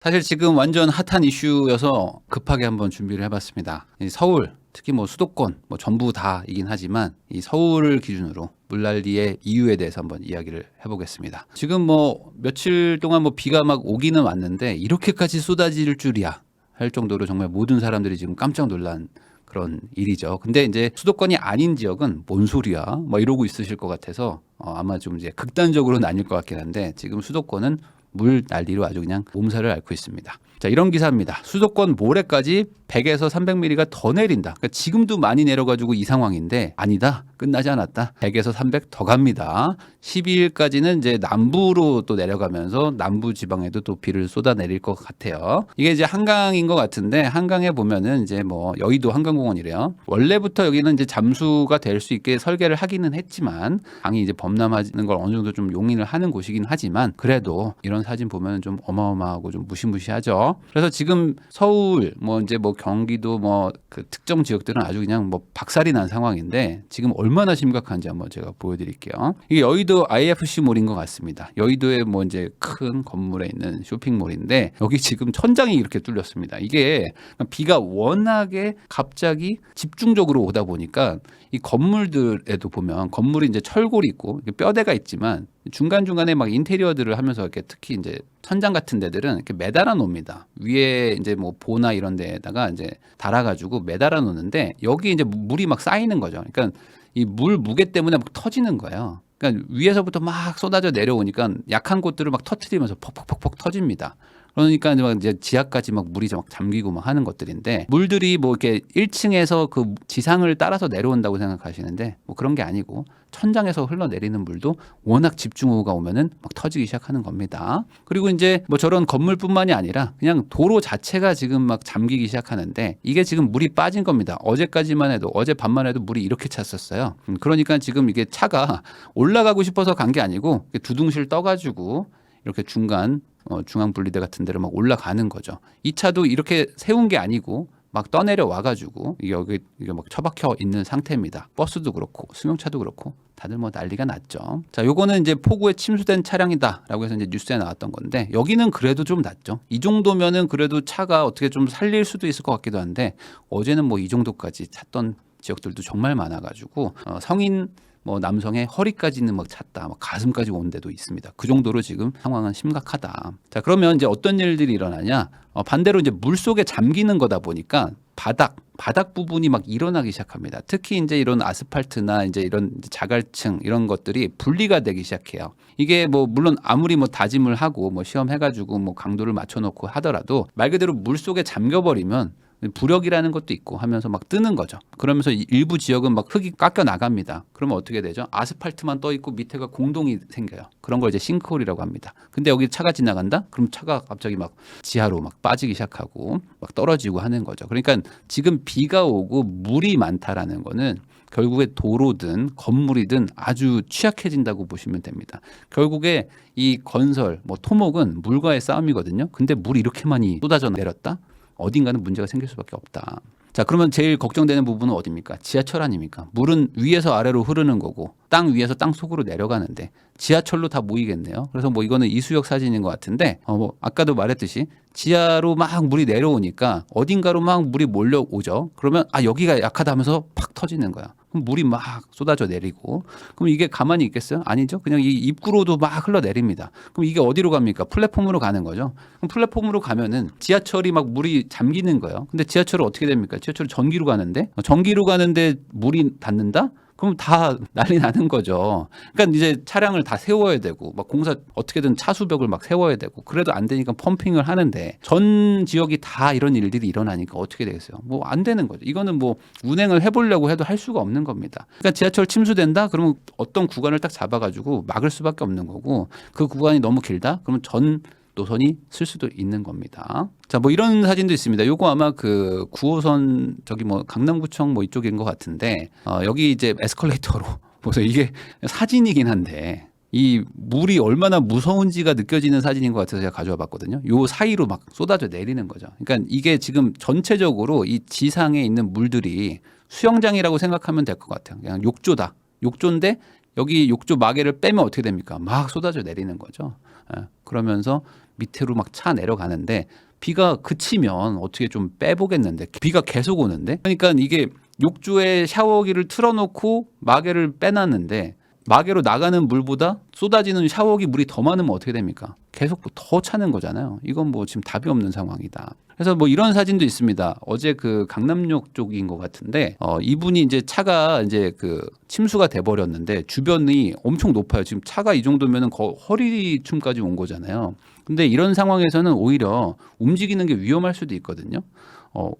사실 지금 완전 핫한 이슈여서 급하게 한번 준비를 해봤습니다. 이 서울, 특히 뭐 수도권, 뭐 전부 다이긴 하지만 이 서울을 기준으로 물난리의 이유에 대해서 한번 이야기를 해보겠습니다. 지금 뭐 며칠 동안 뭐 비가 막 오기는 왔는데 이렇게까지 쏟아질 줄이야 할 정도로 정말 모든 사람들이 지금 깜짝 놀란 그런 일이죠. 근데 이제 수도권이 아닌 지역은 뭔 소리야? 뭐 이러고 있으실 것 같아서 아마 좀 이제 극단적으로 나뉠 것 같긴 한데 지금 수도권은 물 난리로 아주 그냥 몸살을 앓고 있습니다. 자, 이런 기사입니다. 수도권 모레까지 100에서 300mm가 더 내린다. 그러니까 지금도 많이 내려가지고 이 상황인데 아니다. 끝나지 않았다. 100에서 300 더 갑니다. 12일까지는 이제 남부로 또 내려가면서 남부 지방에도 또 비를 쏟아내릴 것 같아요. 이게 이제 한강인 것 같은데 한강에 보면은 이제 뭐 여의도 한강공원이래요. 원래부터 여기는 이제 잠수가 될 수 있게 설계를 하기는 했지만 강이 이제 범람하는 걸 어느 정도 좀 용인을 하는 곳이긴 하지만 그래도 이런 사진 보면 좀 어마어마하고 좀 무시무시하죠. 그래서 지금 서울 뭐 이제 뭐 경기도 뭐 그 특정 지역들은 아주 그냥 뭐 박살이 난 상황인데 지금 얼마나 심각한지 한번 제가 보여드릴게요. 이게 여의도 IFC몰인 것 같습니다. 여의도에 뭐 이제 큰 건물에 있는 쇼핑몰인데 여기 지금 천장이 이렇게 뚫렸습니다. 이게 비가 워낙에 갑자기 집중적으로 오다 보니까 이 건물들에도 보면 건물이 이제 철골이 있고 뼈대가 있지만 중간중간에 막 인테리어들을 하면서 이렇게 특히 이제 천장 같은 데들은 이렇게 매달아 놓습니다. 위에 이제 뭐 보나 이런 데다가 이제 달아가지고 매달아 놓는데 여기 이제 물이 막 쌓이는 거죠. 그러니까 이 물 무게 때문에 막 터지는 거예요. 그러니까 위에서부터 막 쏟아져 내려오니까 약한 곳들을 막 터트리면서 퍽퍽퍽퍽 터집니다. 그러니까 이제 지하까지 막 물이 막 잠기고 막 하는 것들인데 물들이 뭐 이렇게 1층에서 그 지상을 따라서 내려온다고 생각하시는데 뭐 그런 게 아니고 천장에서 흘러내리는 물도 워낙 집중호우가 오면은 막 터지기 시작하는 겁니다. 그리고 이제 뭐 저런 건물뿐만이 아니라 그냥 도로 자체가 지금 막 잠기기 시작하는데 이게 지금 물이 빠진 겁니다. 어제까지만 해도 어제 밤만 해도 물이 이렇게 찼었어요. 그러니까 지금 이게 차가 올라가고 싶어서 간 게 아니고 두둥실 떠가지고 이렇게 중앙 분리대 같은 데로 막 올라가는 거죠. 이 차도 이렇게 세운 게 아니고 막 떠내려 와가지고 이게 막 처박혀 있는 상태입니다. 버스도 그렇고 승용차도 그렇고 다들 뭐 난리가 났죠. 자, 요거는 이제 폭우에 침수된 차량이다라고 해서 이제 뉴스에 나왔던 건데 여기는 그래도 좀 낫죠. 이 정도면은 그래도 차가 어떻게 좀 살릴 수도 있을 것 같기도 한데 어제는 뭐 이 정도까지 찼던 지역들도 정말 많아가지고 성인 뭐 남성의 허리까지는 막 찼다, 막 가슴까지 온 데도 있습니다. 그 정도로 지금 상황은 심각하다. 자, 그러면 이제 어떤 일들이 일어나냐? 반대로 이제 물 속에 잠기는 거다 보니까 바닥 부분이 막 일어나기 시작합니다. 특히 이제 이런 아스팔트나 이제 이런 자갈층 이런 것들이 분리가 되기 시작해요. 이게 뭐 물론 아무리 뭐 다짐을 하고 뭐 시험해가지고 뭐 강도를 맞춰놓고 하더라도 말 그대로 물 속에 잠겨버리면 부력이라는 것도 있고 하면서 막 뜨는 거죠. 그러면서 일부 지역은 막 흙이 깎여 나갑니다. 그러면 어떻게 되죠? 아스팔트만 떠 있고 밑에가 공동이 생겨요. 그런 걸 이제 싱크홀이라고 합니다. 근데 여기 차가 지나간다? 그럼 차가 갑자기 막 지하로 막 빠지기 시작하고 막 떨어지고 하는 거죠. 그러니까 지금 비가 오고 물이 많다라는 거는 결국에 도로든 건물이든 아주 취약해진다고 보시면 됩니다. 결국에 이 건설, 뭐 토목은 물과의 싸움이거든요. 근데 물이 이렇게 많이 쏟아져 내렸다? 어딘가는 문제가 생길 수밖에 없다. 자, 그러면 제일 걱정되는 부분은 어디입니까? 지하철 아닙니까? 물은 위에서 아래로 흐르는 거고 땅 위에서 땅 속으로 내려가는데 지하철로 다 모이겠네요. 그래서 뭐 이거는 이수역 사진인 것 같은데 뭐 아까도 말했듯이 지하로 막 물이 내려오니까 어딘가로 막 물이 몰려오죠. 그러면 여기가 약하다 하면서 팍 터지는 거야. 그럼 물이 막 쏟아져 내리고 그럼 이게 가만히 있겠어요? 아니죠. 그냥 이 입구로도 막 흘러내립니다. 그럼 이게 어디로 갑니까? 플랫폼으로 가는 거죠. 그럼 플랫폼으로 가면은 지하철이 막 물이 잠기는 거예요. 근데 지하철은 어떻게 됩니까? 지하철은 전기로 가는데 물이 닿는다? 그럼 다 난리 나는 거죠. 그러니까 이제 차량을 다 세워야 되고 막 공사 어떻게든 차수벽을 막 세워야 되고 그래도 안 되니까 펌핑을 하는데 전 지역이 다 이런 일들이 일어나니까 어떻게 되겠어요? 뭐 안 되는 거죠. 이거는 뭐 운행을 해보려고 해도 할 수가 없는 겁니다. 그러니까 지하철 침수된다? 그러면 어떤 구간을 딱 잡아가지고 막을 수밖에 없는 거고 그 구간이 너무 길다? 그러면 전 노선이 쓸 수도 있는 겁니다. 자, 뭐 이런 사진도 있습니다. 요거 아마 그 9호선 저기 뭐 강남구청 뭐 이쪽인 것 같은데 여기 이제 에스컬레이터로 보세요. 이게 사진이긴 한데 이 물이 얼마나 무서운지가 느껴지는 사진인 것 같아서 제가 가져와 봤거든요. 요 사이로 막 쏟아져 내리는 거죠. 그러니까 이게 지금 전체적으로 이 지상에 있는 물들이 수영장이라고 생각하면 될 것 같아요. 그냥 욕조다. 욕조인데 여기 욕조 마개를 빼면 어떻게 됩니까? 막 쏟아져 내리는 거죠. 그러면서 밑으로 막 차 내려가는데 비가 그치면 어떻게 좀 빼보겠는데 비가 계속 오는데 그러니까 이게 욕조에 샤워기를 틀어놓고 마개를 빼놨는데 마개로 나가는 물보다 쏟아지는 샤워기 물이 더 많으면 어떻게 됩니까? 계속 더 차는 거잖아요. 이건 뭐 지금 답이 없는 상황이다. 그래서 뭐 이런 사진도 있습니다. 어제 그 강남역 쪽인 것 같은데 이분이 이제 차가 이제 그 침수가 돼 버렸는데 주변이 엄청 높아요. 지금 차가 이 정도면은 허리춤까지 온 거잖아요. 근데 이런 상황에서는 오히려 움직이는 게 위험할 수도 있거든요.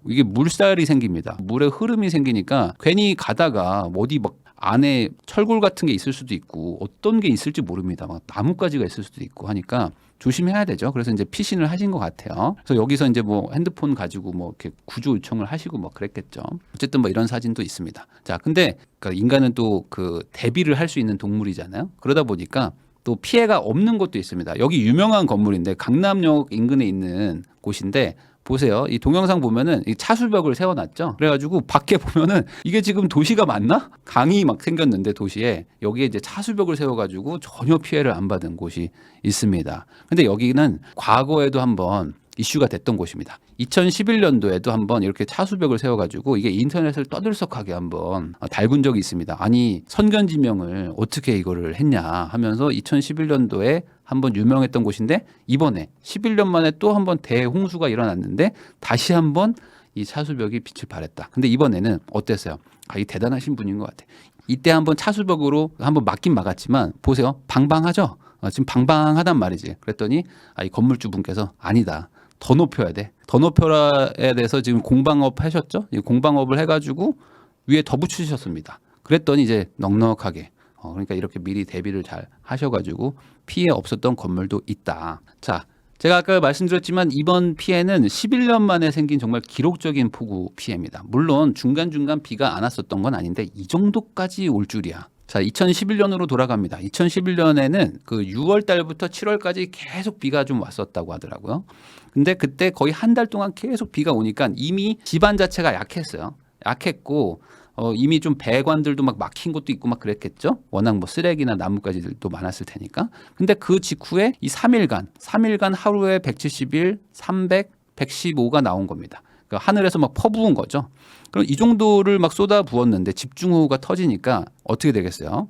이게 물살이 생깁니다. 물의 흐름이 생기니까 괜히 가다가 어디 막 안에 철골 같은 게 있을 수도 있고 어떤 게 있을지 모릅니다. 막 나뭇가지가 있을 수도 있고 하니까 조심해야 되죠. 그래서 이제 피신을 하신 것 같아요. 그래서 여기서 이제 뭐 핸드폰 가지고 뭐 이렇게 구조 요청을 하시고 뭐 그랬겠죠. 어쨌든 뭐 이런 사진도 있습니다. 자, 근데 그러니까 인간은 또 그 대비를 할 수 있는 동물이잖아요. 그러다 보니까 또 피해가 없는 곳도 있습니다. 여기 유명한 건물인데 강남역 인근에 있는 곳인데 보세요. 이 동영상 보면은 이 차수벽을 세워놨죠. 그래가지고 밖에 보면은 이게 지금 도시가 맞나? 강이 막 생겼는데 도시에 여기에 이제 차수벽을 세워가지고 전혀 피해를 안 받은 곳이 있습니다. 근데 여기는 과거에도 한번 이슈가 됐던 곳입니다. 2011년도에도 한번 이렇게 차수벽을 세워가지고 이게 인터넷을 떠들썩하게 한번 달군 적이 있습니다. 아니 선견지명을 어떻게 이거를 했냐 하면서 2011년도에 한번 유명했던 곳인데 이번에 11년 만에 또 한번 대홍수가 일어났는데 다시 한번 이 차수벽이 빛을 발했다. 근데 이번에는 어땠어요? 이 대단하신 분인 것 같아. 이때 한번 차수벽으로 한번 막긴 막았지만 보세요. 방방하죠? 지금 방방하단 말이지. 그랬더니 이 건물주 분께서 아니다. 더 높여야 돼. 더 높여야 돼서 지금 공방업 하셨죠? 공방업을 해가지고 위에 더 붙이셨습니다. 그랬더니 이제 넉넉하게 그러니까 이렇게 미리 대비를 잘 하셔가지고 피해 없었던 건물도 있다. 자, 제가 아까 말씀드렸지만 이번 피해는 11년 만에 생긴 정말 기록적인 폭우 피해입니다. 물론 중간중간 비가 안 왔었던 건 아닌데 이 정도까지 올 줄이야. 자, 2011년으로 돌아갑니다. 2011년에는 그 6월 달부터 7월까지 계속 비가 좀 왔었다고 하더라고요. 근데 그때 거의 한 달 동안 계속 비가 오니까 이미 지반 자체가 약했어요. 약했고 이미 좀 배관들도 막 막힌 곳도 있고 막 그랬겠죠. 워낙 뭐 쓰레기나 나뭇가지들도 많았을 테니까. 근데 그 직후에 이 3일간 하루에 171, 300, 115가 나온 겁니다. 그러니까 하늘에서 막 퍼부은 거죠. 그럼 이 정도를 막 쏟아 부었는데 집중호우가 터지니까 어떻게 되겠어요?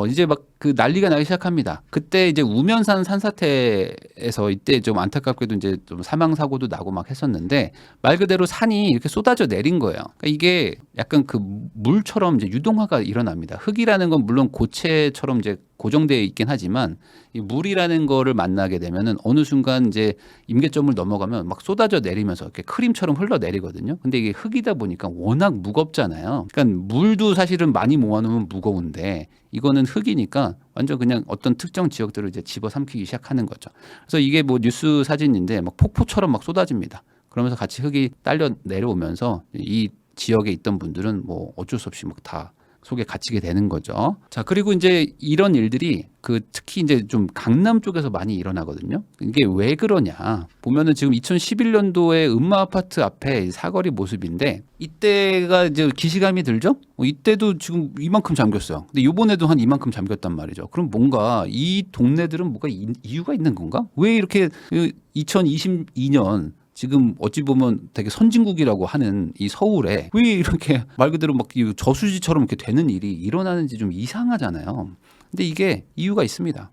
이제 막 그 난리가 나기 시작합니다. 그때 이제 우면산 산사태에서 이때 좀 안타깝게도 이제 좀 사망 사고도 나고 막 했었는데 말 그대로 산이 이렇게 쏟아져 내린 거예요. 그러니까 이게 약간 그 물처럼 이제 유동화가 일어납니다. 흙이라는 건 물론 고체처럼 이제 고정되어 있긴 하지만 이 물이라는 거를 만나게 되면은 어느 순간 이제 임계점을 넘어가면 막 쏟아져 내리면서 이렇게 크림처럼 흘러내리거든요. 근데 이게 흙이다 보니까 워낙 무겁잖아요. 그러니까 물도 사실은 많이 모아놓으면 무거운데 이거는 흙이니까 완전 그냥 어떤 특정 지역들을 이제 집어삼키기 시작하는 거죠. 그래서 이게 뭐 뉴스 사진인데 막 폭포처럼 막 쏟아집니다. 그러면서 같이 흙이 딸려 내려오면서 이 지역에 있던 분들은 뭐 어쩔 수 없이 막 다 속에 갇히게 되는 거죠. 자, 그리고 이제 이런 일들이 그 특히 이제 좀 강남 쪽에서 많이 일어나거든요. 이게 왜 그러냐 보면은 지금 2011년도에 음마 아파트 앞에 사거리 모습인데 이때가 이제 기시감이 들죠. 이때도 지금 이만큼 잠겼어요. 근데 이번에도 한 이만큼 잠겼단 말이죠. 그럼 뭔가 이 동네들은 뭔가 이유가 있는 건가? 왜 이렇게 2022년 지금 어찌 보면 되게 선진국이라고 하는 이 서울에 왜 이렇게 말 그대로 막 저수지처럼 이렇게 되는 일이 일어나는지 좀 이상하잖아요. 근데 이게 이유가 있습니다.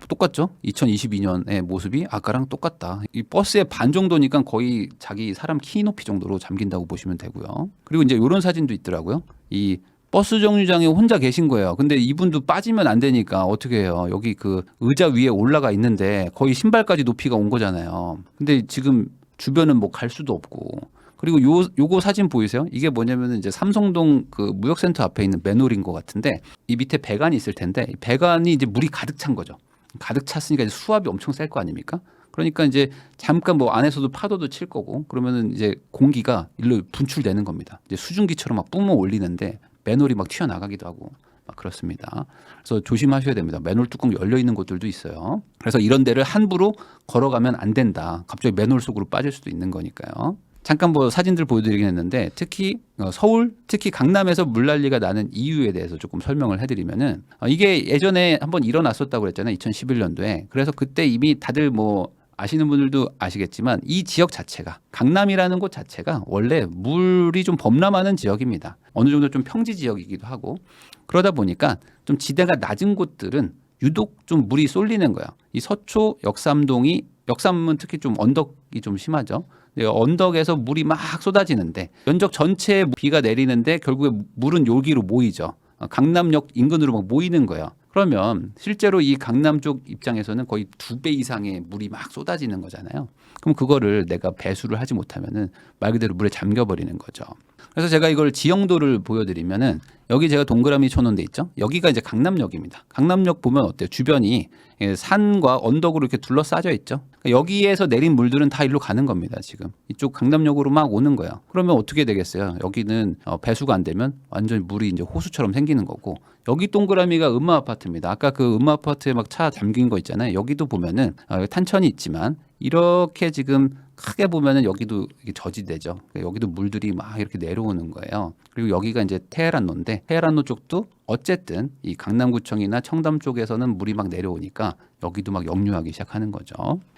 똑같죠? 2022년의 모습이 아까랑 똑같다. 이 버스의 반 정도니까 거의 자기 사람 키 높이 정도로 잠긴다고 보시면 되고요. 그리고 이제 이런 사진도 있더라고요. 이 버스 정류장에 혼자 계신 거예요. 근데 이분도 빠지면 안 되니까 어떻게 해요? 여기 그 의자 위에 올라가 있는데 거의 신발까지 높이가 온 거잖아요. 근데 지금 주변은 뭐 갈 수도 없고. 그리고 요거 사진 보이세요? 이게 뭐냐면은 이제 삼성동 그 무역센터 앞에 있는 맨홀인 것 같은데 이 밑에 배관이 있을 텐데 이 배관이 이제 물이 가득 찬 거죠. 가득 찼으니까 이제 수압이 엄청 셀 거 아닙니까? 그러니까 이제 잠깐 뭐 안에서도 파도도 칠 거고 그러면은 이제 공기가 일로 분출되는 겁니다. 이제 수증기처럼 막 뿜어 올리는데 맨홀이 막 튀어나가기도 하고 막 그렇습니다. 그래서 조심하셔야 됩니다. 맨홀 뚜껑 열려 있는 곳들도 있어요. 그래서 이런 데를 함부로 걸어가면 안 된다. 갑자기 맨홀 속으로 빠질 수도 있는 거니까요. 잠깐 뭐 사진들 보여드리긴 했는데 특히 서울, 특히 강남에서 물난리가 나는 이유에 대해서 조금 설명을 해드리면은 이게 예전에 한번 일어났었다고 그랬잖아요. 2011년도에. 그래서 그때 이미 다들 뭐 아시는 분들도 아시겠지만 이 지역 자체가 강남이라는 곳 자체가 원래 물이 좀 범람하는 지역입니다. 어느 정도 좀 평지 지역이기도 하고 그러다 보니까 좀 지대가 낮은 곳들은 유독 좀 물이 쏠리는 거예요. 이 서초 역삼동이 역삼은 특히 좀 언덕이 좀 심하죠. 언덕에서 물이 막 쏟아지는데 면적 전체에 비가 내리는데 결국에 물은 여기로 모이죠. 강남역 인근으로 막 모이는 거예요. 그러면 실제로 이 강남 쪽 입장에서는 거의 2배 이상의 물이 막 쏟아지는 거잖아요. 그럼 그거를 내가 배수를 하지 못하면은 말 그대로 물에 잠겨버리는 거죠. 그래서 제가 이걸 지형도를 보여드리면은 여기 제가 동그라미 쳐놓은 데 있죠. 여기가 이제 강남역입니다. 강남역 보면 어때요? 주변이 산과 언덕으로 이렇게 둘러싸져 있죠. 그러니까 여기에서 내린 물들은 다 일로 가는 겁니다. 지금 이쪽 강남역으로 막 오는 거예요. 그러면 어떻게 되겠어요? 여기는 배수가 안 되면 완전히 물이 이제 호수처럼 생기는 거고 여기 동그라미가 음마 아파트입니다. 아까 그 음마 아파트에 막 차 잠긴 거 있잖아요. 여기도 보면은 탄천이 있지만 이렇게 지금 크게 보면은 여기도 이게 저지대죠. 여기도 물들이 막 이렇게 내려오는 거예요. 그리고 여기가 이제 테헤란로인데 테헤란로 쪽도 어쨌든 이 강남구청이나 청담 쪽에서는 물이 막 내려오니까 여기도 막 역류하기 시작하는 거죠.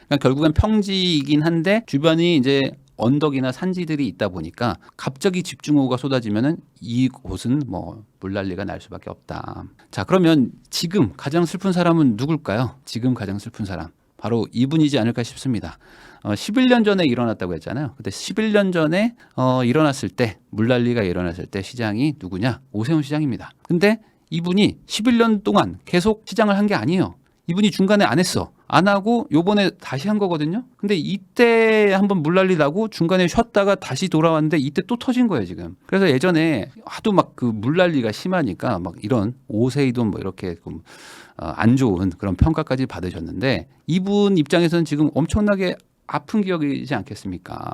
그러니까 결국엔 평지이긴 한데 주변이 이제 언덕이나 산지들이 있다 보니까 갑자기 집중호우가 쏟아지면은 이곳은 뭐 물난리가 날 수밖에 없다. 자, 그러면 지금 가장 슬픈 사람은 누굴까요? 지금 가장 슬픈 사람. 바로 이분이지 않을까 싶습니다. 11년 전에 일어났다고 했잖아요. 그때 11년 전에 일어났을 때 물난리가 일어났을 때 시장이 누구냐? 오세훈 시장입니다. 근데 이분이 11년 동안 계속 시장을 한 게 아니에요. 이분이 중간에 안 했어. 안 하고 요번에 다시 한 거거든요. 근데 이때 한번 물난리 나고 중간에 쉬었다가 다시 돌아왔는데 이때 또 터진 거예요, 지금. 그래서 예전에 하도 막 그 물난리가 심하니까 막 이런 오세이돈 뭐 이렇게 좀 안 좋은 그런 평가까지 받으셨는데 이분 입장에서는 지금 엄청나게 아픈 기억이지 않겠습니까?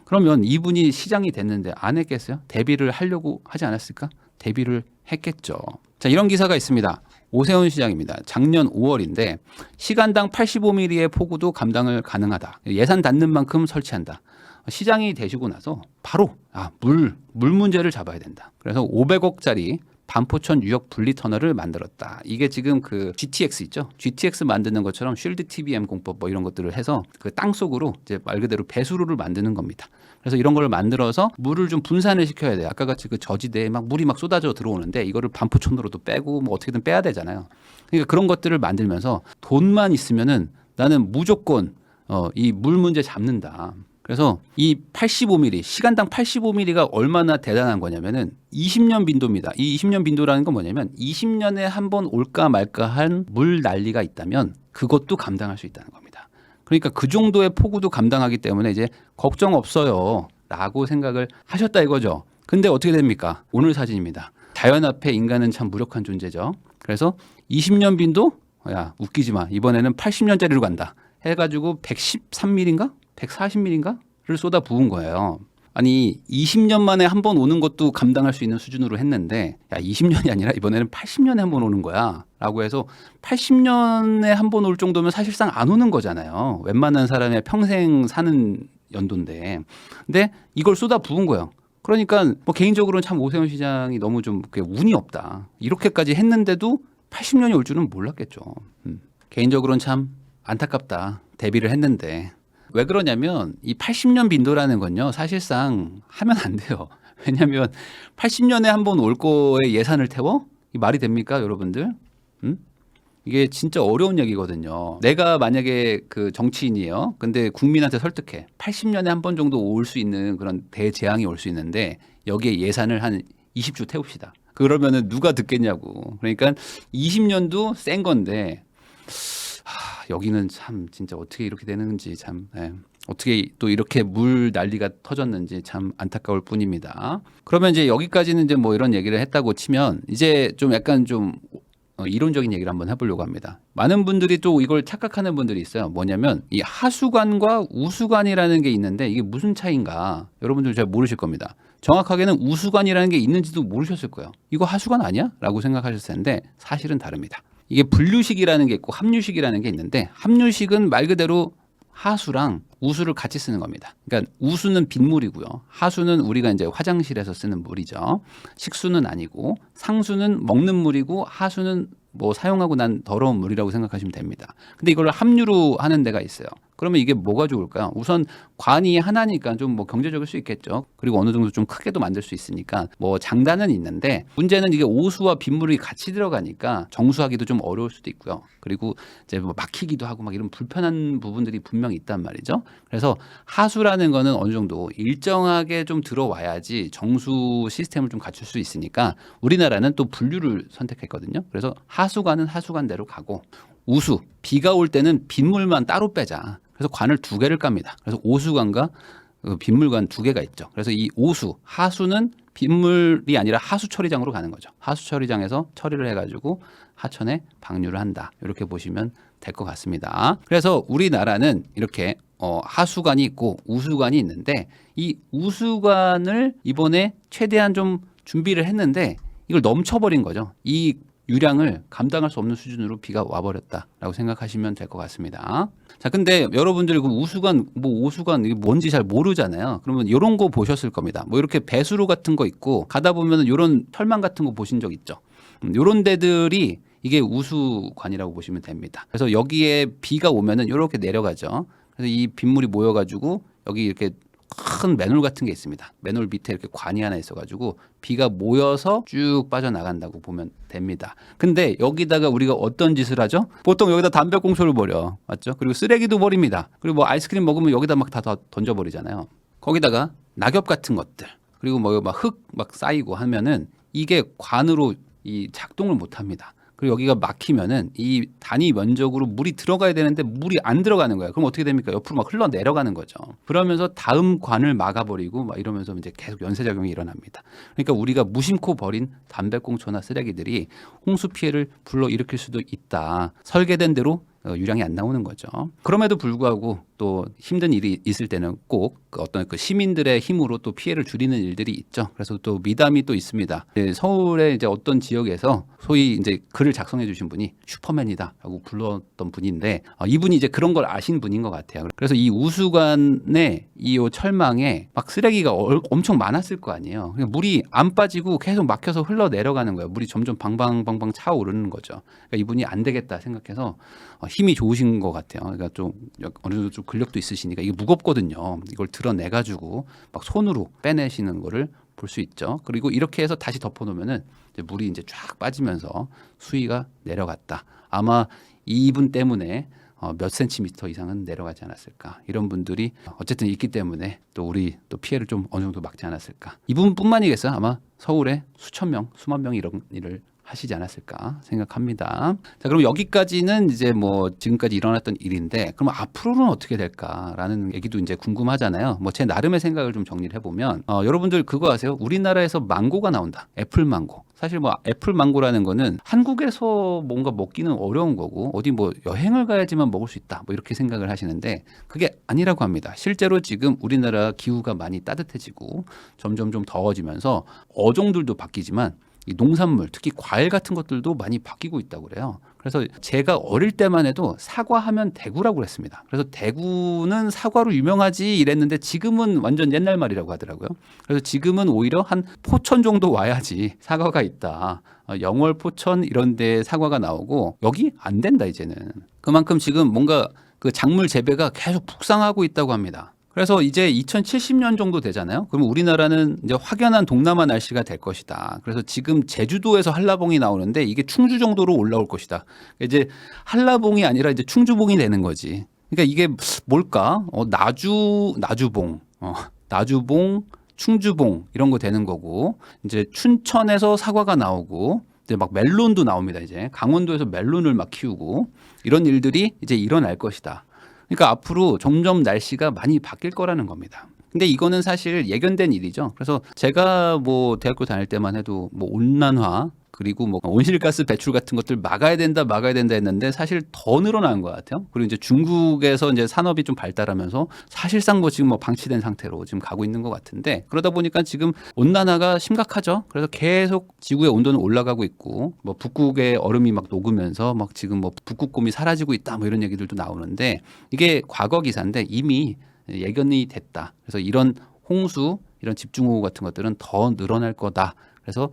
그러면 이분이 시장이 됐는데 안 했겠어요? 대비를 하려고 하지 않았을까? 대비를 했겠죠. 자, 이런 기사가 있습니다. 오세훈 시장입니다. 작년 5월인데 시간당 85mm의 폭우도 감당을 가능하다. 예산 닿는 만큼 설치한다. 시장이 되시고 나서 바로 물 문제를 잡아야 된다. 그래서 500억짜리 반포천 유역 분리 터널을 만들었다. 이게 지금 그 GTX 있죠? GTX 만드는 것처럼 쉴드 TBM 공법 뭐 이런 것들을 해서 그 땅 속으로 이제 말 그대로 배수로를 만드는 겁니다. 그래서 이런 걸 만들어서 물을 좀 분산을 시켜야 돼요. 아까 같이 그 저지대에 막 물이 막 쏟아져 들어오는데 이거를 반포천으로도 빼고 뭐 어떻게든 빼야 되잖아요. 그러니까 그런 것들을 만들면서 돈만 있으면은 나는 무조건 이 물 문제 잡는다. 그래서 이 85mm, 시간당 85mm가 얼마나 대단한 거냐면은 20년 빈도입니다. 이 20년 빈도라는 건 뭐냐면 20년에 한 번 올까 말까 한 물 난리가 있다면 그것도 감당할 수 있다는 겁니다. 그러니까 그 정도의 폭우도 감당하기 때문에 이제 걱정 없어요 라고 생각을 하셨다 이거죠. 근데 어떻게 됩니까? 오늘 사진입니다. 자연 앞에 인간은 참 무력한 존재죠. 그래서 20년 빈도? 야, 웃기지 마. 이번에는 80년짜리로 간다. 해가지고 113mm인가? 140mm인가를 쏟아 부은 거예요. 아니 20년 만에 한 번 오는 것도 감당할 수 있는 수준으로 했는데 야 20년이 아니라 이번에는 80년에 한 번 오는 거야 라고 해서 80년에 한 번 올 정도면 사실상 안 오는 거잖아요. 웬만한 사람의 평생 사는 연도인데 근데 이걸 쏟아 부은 거예요. 그러니까 뭐 개인적으로는 참 오세훈 시장이 너무 좀 운이 없다. 이렇게까지 했는데도 80년이 올 줄은 몰랐겠죠. 개인적으로는 참 안타깝다. 대비를 했는데 왜 그러냐면 이 80년 빈도라는 건요 사실상 하면 안 돼요. 왜냐하면 80년에 한 번 올 거에 예산을 태워? 이 말이 됩니까 여러분들? 이게 진짜 어려운 얘기거든요. 내가 만약에 그 정치인이에요. 근데 국민한테 설득해. 80년에 한 번 정도 올 수 있는 그런 대재앙이 올 수 있는데 여기에 예산을 한 20조 태웁시다. 그러면은 누가 듣겠냐고. 그러니까 20년도 센 건데 여기는 참 진짜 어떻게 이렇게 되는지 참 어떻게 또 이렇게 물 난리가 터졌는지 참 안타까울 뿐입니다. 그러면 이제 여기까지는 이제 뭐 이런 얘기를 했다고 치면 이제 좀 약간 좀 이론적인 얘기를 한번 해보려고 합니다. 많은 분들이 또 이걸 착각하는 분들이 있어요. 뭐냐면 이 하수관과 우수관이라는 게 있는데 이게 무슨 차이인가 여러분들 잘 모르실 겁니다. 정확하게는 우수관이라는 게 있는지도 모르셨을 거예요. 이거 하수관 아니야? 라고 생각하셨을 텐데 사실은 다릅니다. 이게 분류식이라는 게 있고 합류식이라는 게 있는데 합류식은 말 그대로 하수랑 우수를 같이 쓰는 겁니다. 그러니까 우수는 빗물이고요. 하수는 우리가 이제 화장실에서 쓰는 물이죠. 식수는 아니고, 상수는 먹는 물이고, 하수는 뭐 사용하고 난 더러운 물이라고 생각하시면 됩니다. 근데 이걸 함유로 하는 데가 있어요. 그러면 이게 뭐가 좋을까요? 우선 관이 하나니까 좀 뭐 경제적일 수 있겠죠. 그리고 어느 정도 좀 크게도 만들 수 있으니까 뭐 장단은 있는데, 문제는 이게 오수와 빗물이 같이 들어가니까 정수하기도 좀 어려울 수도 있고요. 그리고 이제 뭐 막히기도 하고 막 이런 불편한 부분들이 분명히 있단 말이죠. 그래서 하수라는 거는 어느 정도 일정하게 좀 들어와야지 정수 시스템을 좀 갖출 수 있으니까 우리나라는 또 분류를 선택했거든요. 그래서 하수관은 하수관대로 가고, 우수, 비가 올 때는 빗물만 따로 빼자. 그래서 관을 2개를 깝니다. 그래서 오수관과 빗물관 2개가 있죠. 그래서 이 오수, 하수는 빗물이 아니라 하수 처리장으로 가는 거죠. 하수 처리장에서 처리를 해가지고 하천에 방류를 한다. 이렇게 보시면 될 것 같습니다. 그래서 우리나라는 이렇게 하수관이 있고 우수관이 있는데, 이 우수관을 이번에 최대한 좀 준비를 했는데 이걸 넘쳐버린 거죠. 이 유량을 감당할 수 없는 수준으로 비가 와버렸다라고 생각하시면 될 것 같습니다. 자, 근데 여러분들 그 우수관, 뭐 오수관 이게 뭔지 잘 모르잖아요. 그러면 이런 거 보셨을 겁니다. 뭐 이렇게 배수로 같은 거 있고 가다 보면 이런 철망 같은 거 보신 적 있죠. 이런 데들이 이게 우수관이라고 보시면 됩니다. 그래서 여기에 비가 오면은 이렇게 내려가죠. 그래서 이 빗물이 모여가지고 여기 이렇게 큰 맨홀 같은 게 있습니다. 맨홀 밑에 이렇게 관이 하나 있어가지고 비가 모여서 쭉 빠져나간다고 보면 됩니다. 근데 여기다가 우리가 어떤 짓을 하죠? 보통 여기다 담배꽁초를 버려. 맞죠? 그리고 쓰레기도 버립니다. 그리고 뭐 아이스크림 먹으면 여기다 막 다 던져버리잖아요. 거기다가 낙엽 같은 것들, 그리고 뭐 막 흙 막 쌓이고 하면은 이게 관으로 이 작동을 못 합니다. 그리고 여기가 막히면은 이 단위 면적으로 물이 들어가야 되는데 물이 안 들어가는 거예요. 그럼 어떻게 됩니까? 옆으로 막 흘러 내려가는 거죠. 그러면서 다음 관을 막아버리고 막 이러면서 이제 계속 연쇄작용이 일어납니다. 그러니까 우리가 무심코 버린 담배꽁초나 쓰레기들이 홍수 피해를 불러일으킬 수도 있다. 설계된 대로 유량이 안 나오는 거죠. 그럼에도 불구하고 또 힘든 일이 있을 때는 꼭 그 어떤 그 시민들의 힘으로 또 피해를 줄이는 일들이 있죠. 그래서 또 미담이 또 있습니다. 서울의 이제 어떤 지역에서 소위 이제 글을 작성해 주신 분이 슈퍼맨이다라고 불렀던 분인데, 이분이 이제 그런 걸 아신 분인 것 같아요. 그래서 이 우수관의 이 철망에 막 쓰레기가 엄청 많았을 거 아니에요. 그러니까 물이 안 빠지고 계속 막혀서 흘러 내려가는 거예요. 물이 점점 방방방방 차오르는 거죠. 그러니까 이분이 안 되겠다 생각해서 힘이 좋으신 것 같아요. 그러니까 좀 어느 정도 좀 근력도 있으시니까 이게 무겁거든요. 이걸 드러내가지고 막 손으로 빼내시는 거를 볼 수 있죠. 그리고 이렇게 해서 다시 덮어놓으면은 이제 물이 이제 쫙 빠지면서 수위가 내려갔다. 아마 이분 때문에 몇 센티미터 이상은 내려가지 않았을까. 이런 분들이 어쨌든 있기 때문에 또 우리 또 피해를 좀 어느 정도 막지 않았을까. 이분뿐만이겠어요. 아마 서울에 수천 명, 수만 명이 이런 일을 하시지 않았을까 생각합니다. 자, 그럼 여기까지는 이제 뭐 지금까지 일어났던 일인데, 그럼 앞으로는 어떻게 될까라는 얘기도 이제 궁금하잖아요. 뭐 제 나름의 생각을 좀 정리를 해보면, 여러분들 그거 아세요? 우리나라에서 망고가 나온다. 애플 망고. 사실 뭐 애플 망고라는 거는 한국에서 뭔가 먹기는 어려운 거고 어디 뭐 여행을 가야지만 먹을 수 있다. 뭐 이렇게 생각을 하시는데 그게 아니라고 합니다. 실제로 지금 우리나라 기후가 많이 따뜻해지고 점점 좀 더워지면서 어종들도 바뀌지만 이 농산물, 특히 과일 같은 것들도 많이 바뀌고 있다고 그래요. 그래서 제가 어릴 때만 해도 사과하면 대구라고 그랬습니다. 그래서 대구는 사과로 유명하지 이랬는데 지금은 완전 옛날 말이라고 하더라고요. 그래서 지금은 오히려 한 포천 정도 와야지 사과가 있다. 영월, 포천 이런 데 사과가 나오고 여기 안 된다 이제는. 그만큼 지금 뭔가 그 작물 재배가 계속 북상하고 있다고 합니다. 그래서 이제 2070년 정도 되잖아요. 그럼 우리나라는 이제 확연한 동남아 날씨가 될 것이다. 그래서 지금 제주도에서 한라봉이 나오는데 이게 충주 정도로 올라올 것이다. 이제 한라봉이 아니라 이제 충주봉이 되는 거지. 그러니까 이게 뭘까? 나주봉, 나주봉, 충주봉 이런 거 되는 거고, 이제 춘천에서 사과가 나오고, 이제 막 멜론도 나옵니다. 이제 강원도에서 멜론을 막 키우고 이런 일들이 이제 일어날 것이다. 그러니까 앞으로 점점 날씨가 많이 바뀔 거라는 겁니다. 근데 이거는 사실 예견된 일이죠. 그래서 제가 뭐 대학교 다닐 때만 해도 뭐 온난화 그리고 뭐 온실가스 배출 같은 것들 막아야 된다 했는데 사실 더 늘어난 것 같아요. 그리고 이제 중국에서 이제 산업이 좀 발달하면서 사실상 뭐 지금 뭐 방치된 상태로 지금 가고 있는 것 같은데, 그러다 보니까 지금 온난화가 심각하죠. 그래서 계속 지구의 온도는 올라가고 있고 뭐 북극의 얼음이 막 녹으면서 막 지금 뭐 북극곰이 사라지고 있다 뭐 이런 얘기들도 나오는데, 이게 과거 기사인데 이미 예견이 됐다. 그래서 이런 홍수, 이런 집중호우 같은 것들은 더 늘어날 거다. 그래서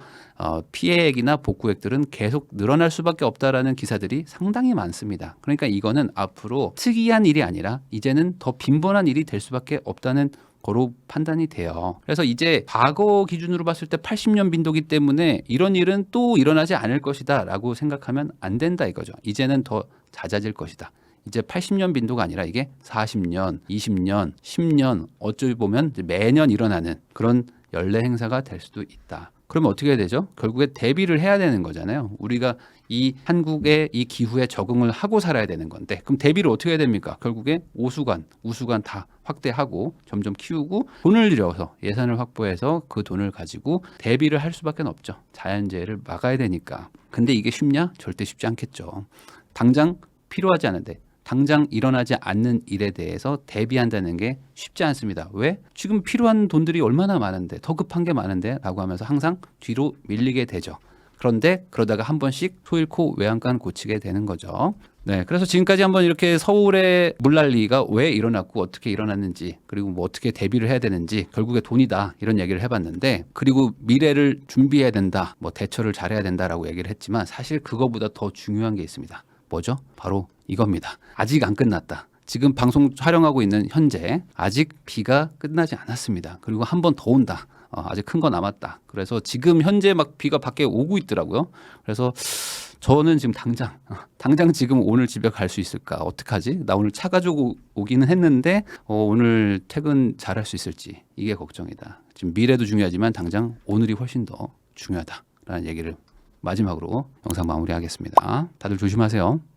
피해액이나 복구액들은 계속 늘어날 수밖에 없다라는 기사들이 상당히 많습니다. 그러니까 이거는 앞으로 특이한 일이 아니라 이제는 더 빈번한 일이 될 수밖에 없다는 거로 판단이 돼요. 그래서 이제 과거 기준으로 봤을 때 80년 빈도기 때문에 이런 일은 또 일어나지 않을 것이다 라고 생각하면 안 된다 이거죠. 이제는 더 잦아질 것이다. 이제 80년 빈도가 아니라 이게 40년, 20년, 10년 어쩌면 보면 매년 일어나는 그런 연례 행사가 될 수도 있다. 그러면 어떻게 해야 되죠? 결국에 대비를 해야 되는 거잖아요. 우리가 이 한국의 이 기후에 적응을 하고 살아야 되는 건데 그럼 대비를 어떻게 해야 됩니까? 결국에 오수관, 우수관 다 확대하고 점점 키우고 돈을 들여서 예산을 확보해서 그 돈을 가지고 대비를 할 수밖에 없죠. 자연재해를 막아야 되니까. 근데 이게 쉽냐? 절대 쉽지 않겠죠. 당장 필요하지 않은데 당장 일어나지 않는 일에 대해서 대비한다는 게 쉽지 않습니다. 왜? 지금 필요한 돈들이 얼마나 많은데 더 급한 게 많은데 라고 하면서 항상 뒤로 밀리게 되죠. 그런데 그러다가 한 번씩 소 잃고 외양간 고치게 되는 거죠. 네, 그래서 지금까지 한번 이렇게 서울의 물난리가 왜 일어났고 어떻게 일어났는지 그리고 뭐 어떻게 대비를 해야 되는지 결국에 돈이다 이런 얘기를 해봤는데 그리고 미래를 준비해야 된다 뭐 대처를 잘해야 된다라고 얘기를 했지만 사실 그거보다 더 중요한 게 있습니다. 뭐죠? 바로 이겁니다. 아직 안 끝났다. 지금 방송 촬영하고 있는 현재 아직 비가 끝나지 않았습니다. 그리고 한 번 더 온다. 아직 큰 거 남았다. 그래서 지금 현재 막 비가 밖에 오고 있더라고요. 그래서 저는 지금 당장 지금 오늘 집에 갈 수 있을까? 어떡하지? 나 오늘 차 가지고 오기는 했는데 오늘 퇴근 잘할 수 있을지 이게 걱정이다. 지금 미래도 중요하지만 당장 오늘이 훨씬 더 중요하다라는 얘기를 마지막으로 영상 마무리하겠습니다. 다들 조심하세요.